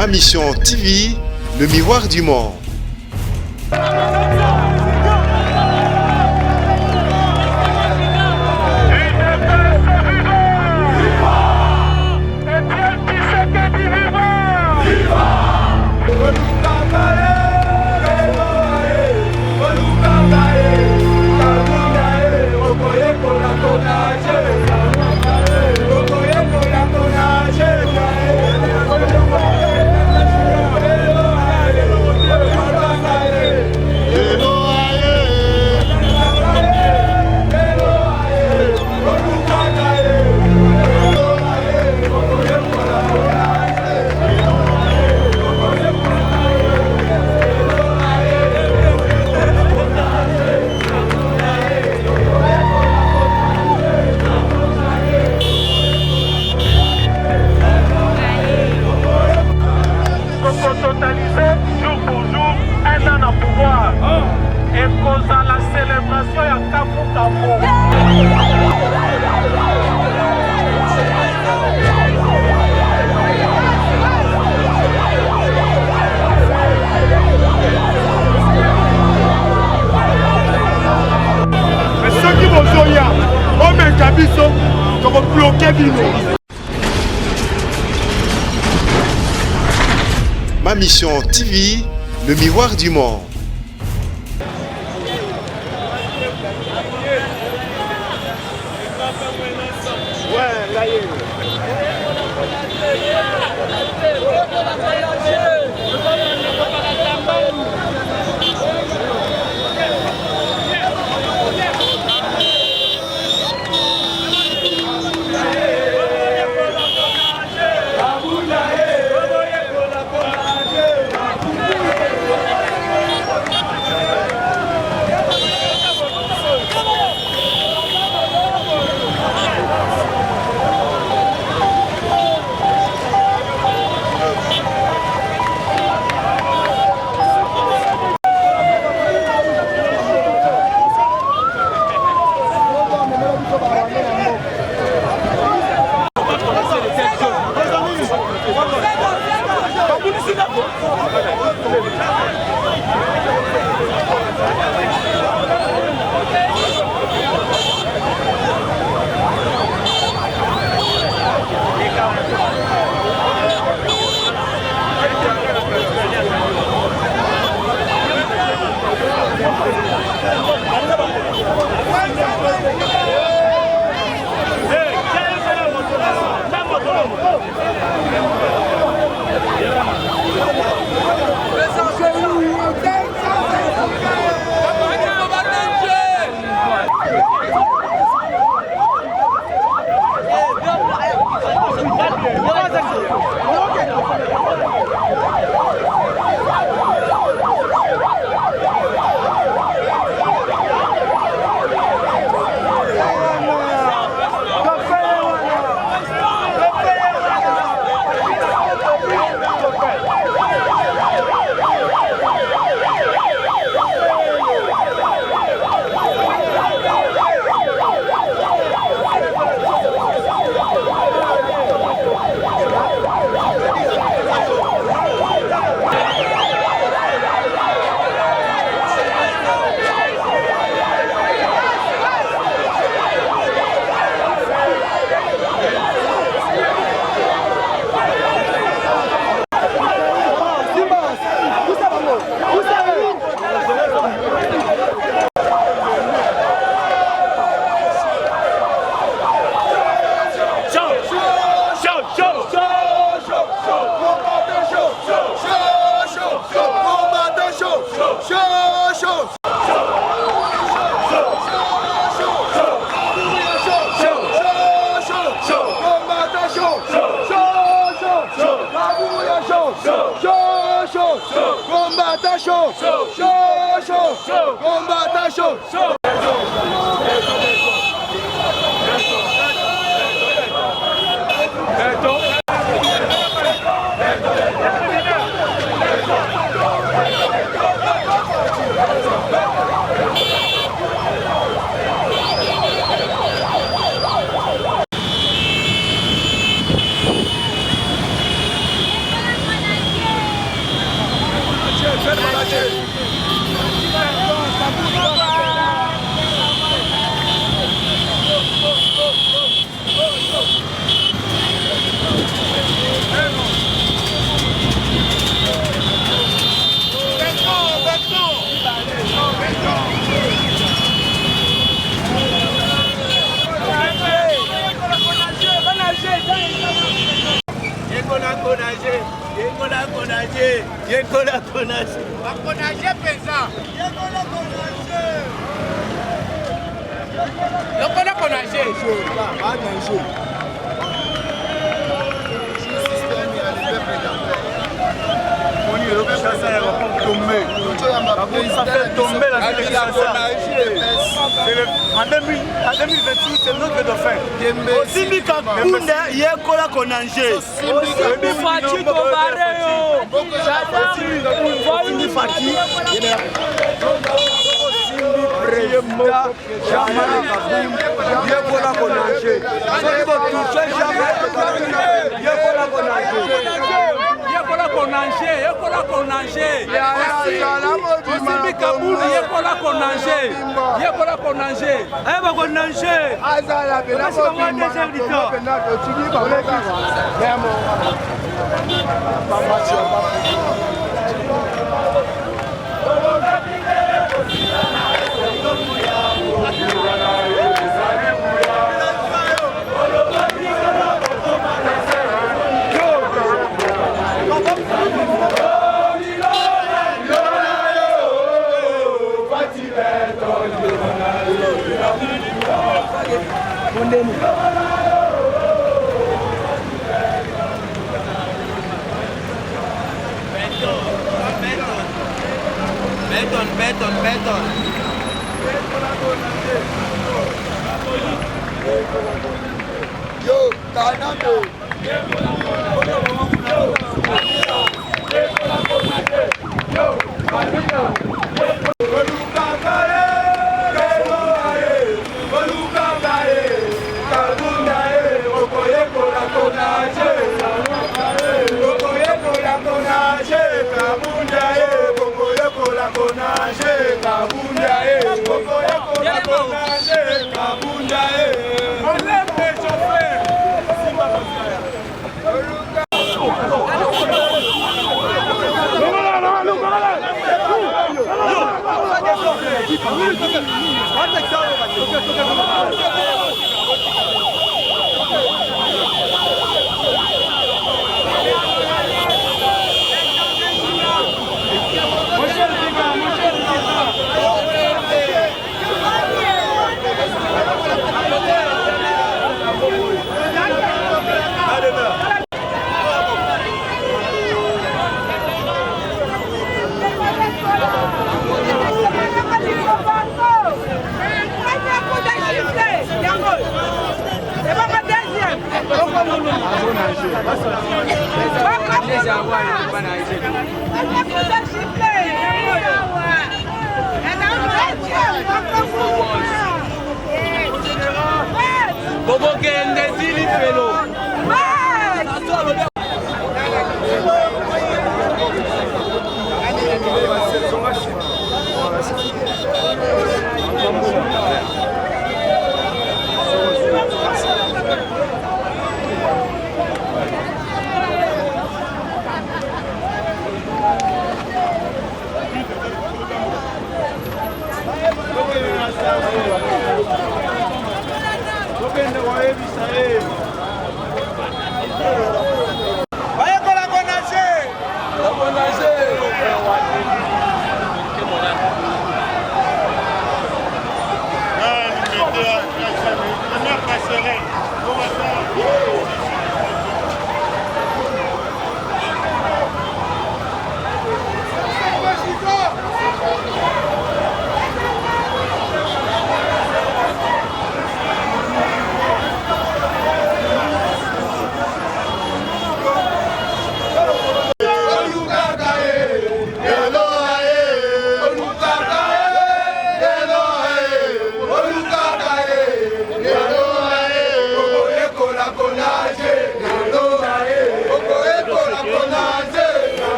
Ma Mission TV, le miroir du monde. Ma Mission TV, le miroir du monde. Ça fait tomber la en 2028, c'est notre dauphin. Simbi Kakunda, Yekola Konanje. Simbi Fati Tobareo. Simbi Fati. Yekola Konanje. Yekola Konanje. Yekola Konanje. Simbi Kabuni, Yekola Konanje. Yekola Konanje. Eba Konanje. Azala bela ko Beton. Yo, Kanado.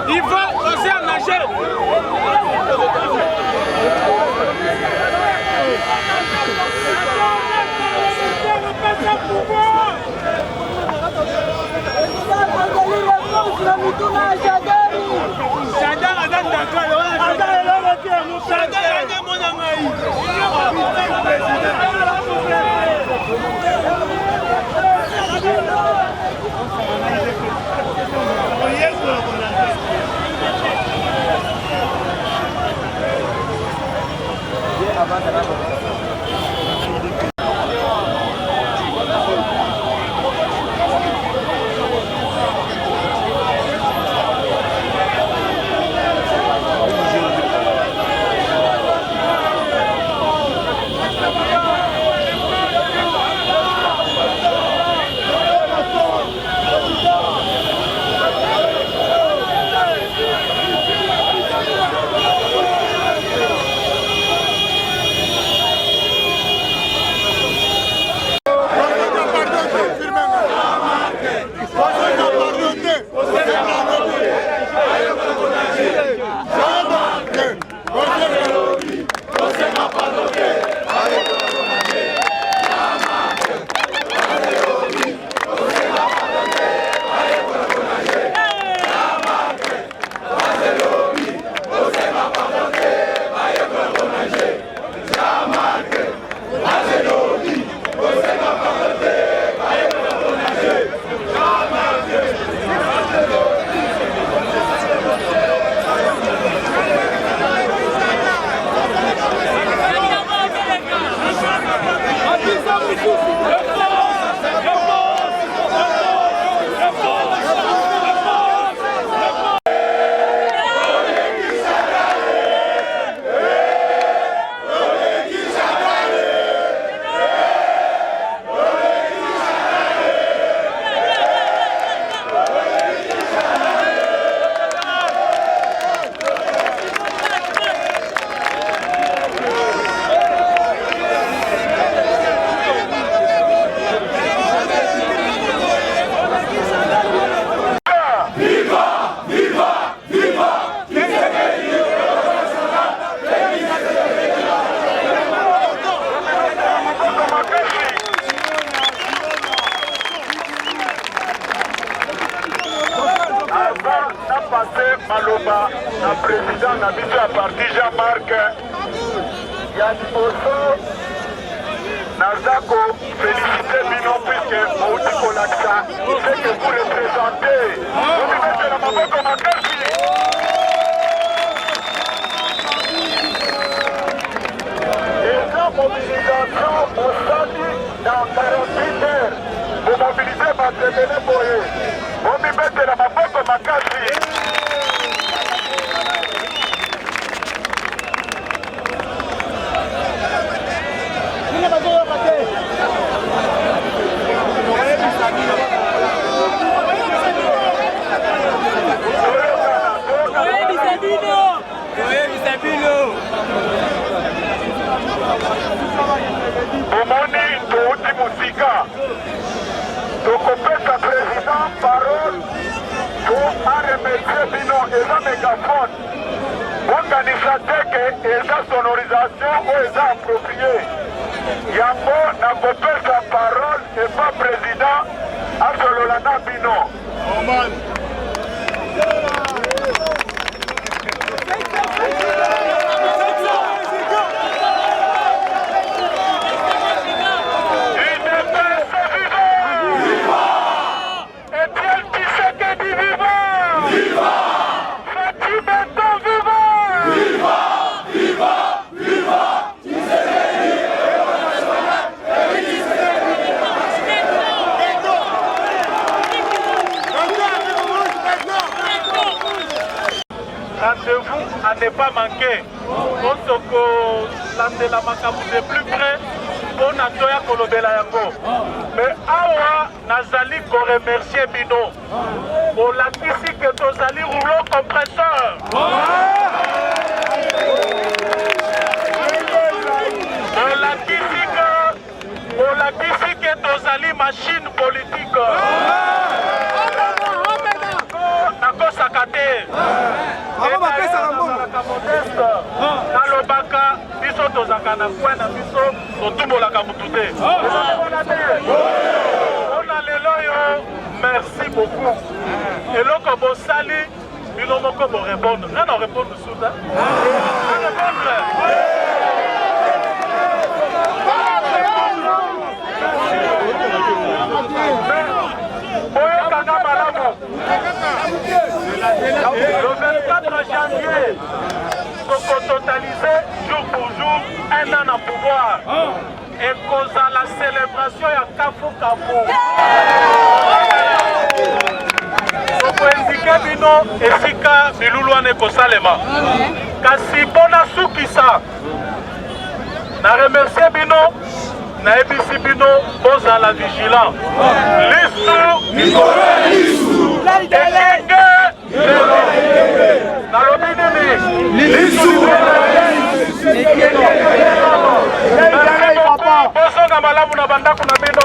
Il va oser à nager. Maloba, na président na biso ya parti Jean-Marc ya liboso naza félicité bino puisque mouti kolakisa c'est que vous représentez omimetela maboko makasi eza mobilisation osali dans 48 heures bomobilize bato ebele boye omimetela maboko makasi. Omoni touti musika tokopesa président parole po aremercie bino eza mégaphone bokanisa te ke eza sonorisation oyo eza approprie yango nakopesa parole epa président asolola na bino. ne pas manquer. On se la makambu de plus près pour Natoya Kolobela Yango. Mais awa nazali ko remercier bino. Pour la ici que tozali rouleau compresseur. Pour la ici que tozali machine politique. Nako sakate. Nalobaka biso tozaka na kwa na biso totumbolaka mutu te. Ona lelo yo merci beaucoup. Eloko bosali bino moko bo répondre. Non répondre souda. Répondre. Le 24 janvier, faut totaliser jour pour jour un an à pouvoir. Et cause à la célébration, il y a Kafu Kafu. Faut indiquer bino et sika biluluane kosalema. Kasi bona sukisa. Na remercier bino. Na ebisi bino boza la vigilant. Lisu Ekenge na lobinini Lisu boso na malamu na bandako na bino.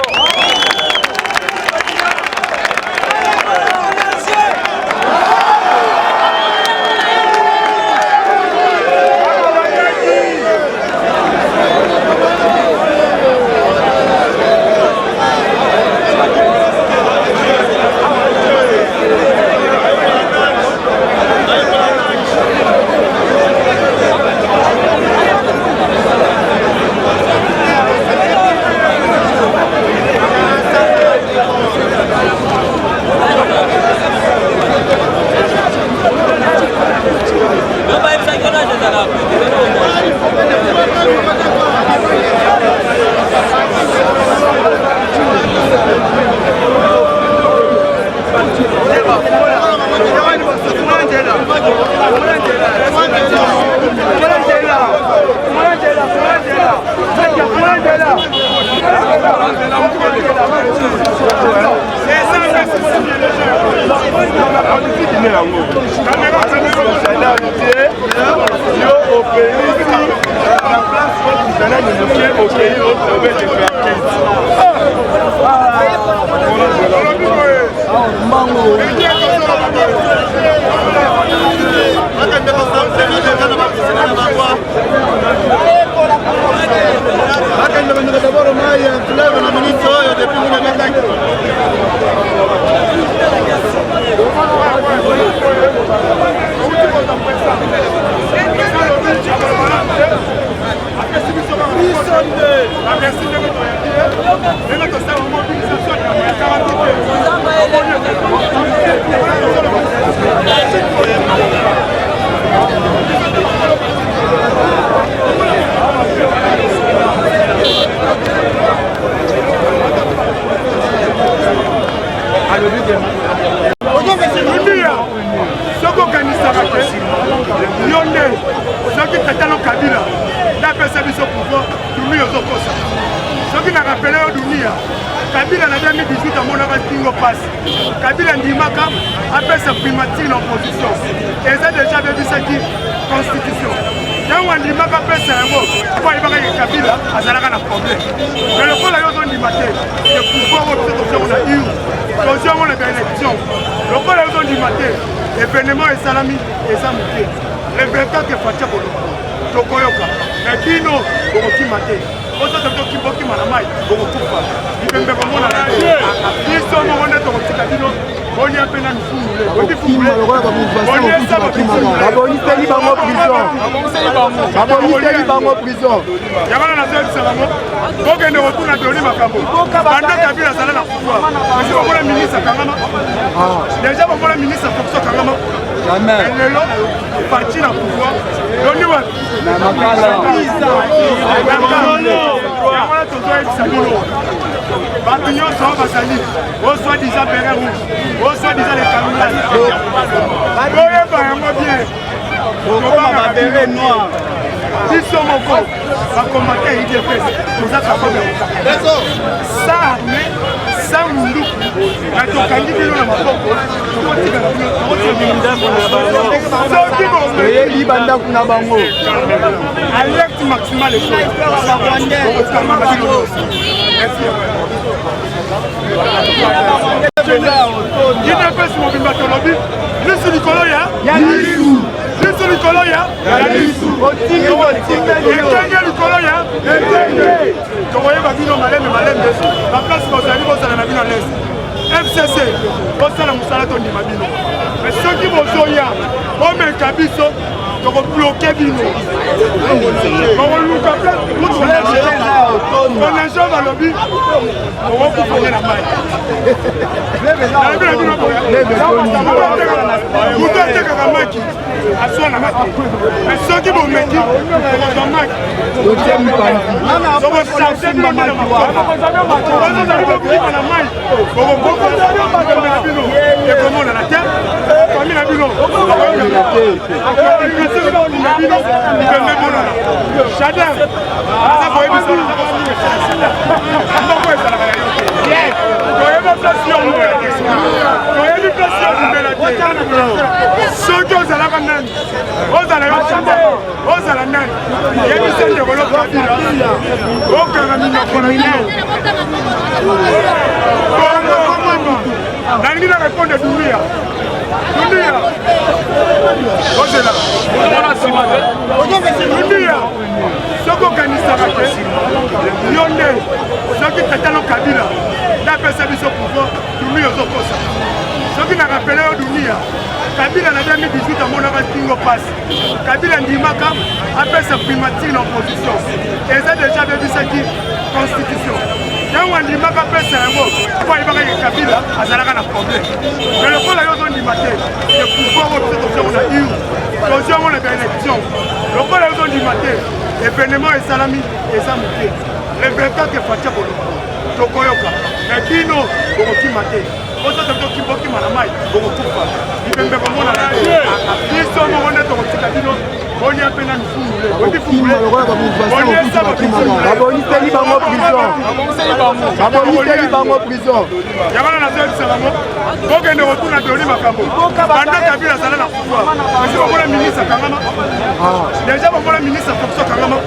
Kabila na 2018 amona bastingo passe. Kabila ndimaka après sa primature l'opposition. Et ça déjà bebisaki constitution. Yango ndimaka pesa yango. Kwa ibaka ya Kabila azalaka na problème. Mais le point là yo ndimate. Le pouvoir au peut-être on a eu. Quand on a des élections. Le point là yo ndimate. Événement et salami et ça muté. Le 24 que Fatia Boloko. Tokoyoka. Mais Bino Borokimate. Oso toki boki malamai Borokufa. Ibembe komona na biso mo wona to kotika bino boni apena nfumule boni fumule boni saba kimaka boni teli bango prison boni bango prison yabana na zetu sabango bokende retourna doni makambo banda kabila sala na pouvoir parce que bona ministre kangama déjà bona ministre Foxo kangama jamais lelo parti na pouvoir doni wa na makala yabana to doit sabino bato nyonso bazali osoi-disant beret rouge osoi-disant les cameras boyeba yango bien tobanga bere noir biso moko bakomate idps toza kakobe sa arme sa munduku na tokangi bino na maboko soki boyebi bandako na bango alerte maximale idps mobimba tolobi lisu likolo ya lisu likolo ya etenge likolo ya tokoyeba bino malembe baplace bozali bozala na bino lese fcc bosala mosala tondima bino mais soki bozoya bomeka biso tokobloke bino okoluka konation balobi okokufanye na mai mutu atekaka maki aswanaka te mais soki bomeki okozwa maki okosarge bino na makozali bokima na mai okokomela bino ekomonana te fami na bino Chadin, ça va être ça. Pourquoi ça va être? Kabila na 2018 amonaka kingo passe. Kabila ndimaka apesa primature na opposition. Eza déjà bebisaki constitution. Yango ndimaka apesa yango po alibaka ke Kabila azalaka na problème. Mais le pôle ayo ndimate le pouvoir au peut-être na eu. Tozo mona ba élection. Le pôle ayo ndimate événement esalami esamuke. Le 24 fatia bolo. Tokoyoka. Mais kino okokimate. Oso toki boki malamai bokufa. Ibembe komona na biso mo nde tokotika bino bonya pena nfumule odi fumule bonya saba kimala aboniteli bango prison aboniteli bango prison yabana na zeli salamo bokende rotuna doli makambo banda Kabila sala na pouvoir monsieur bokola ministre kangama déjà bokola ministre Foxo kangama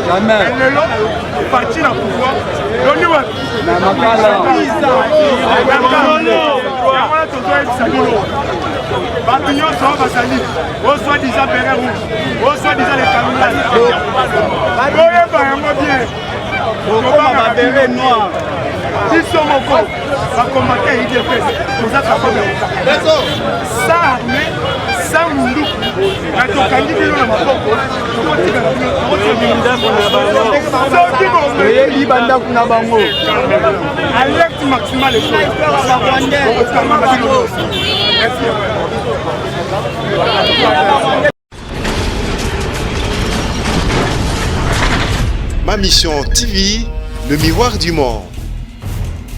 jamais lelo parti na pouvoir doni wa na makala yabana tozoyebisa bino bato nyonso bazali osoi-disant beret rouge osoi-disant les cameras boyeba yango bien tokoma bere noir biso moko bakomate idps toza kakobe sa arme sa munduku na tokangi bino na maboko boyebi bandako na bango alerte maximale Ma Mission TV, le miroir du monde.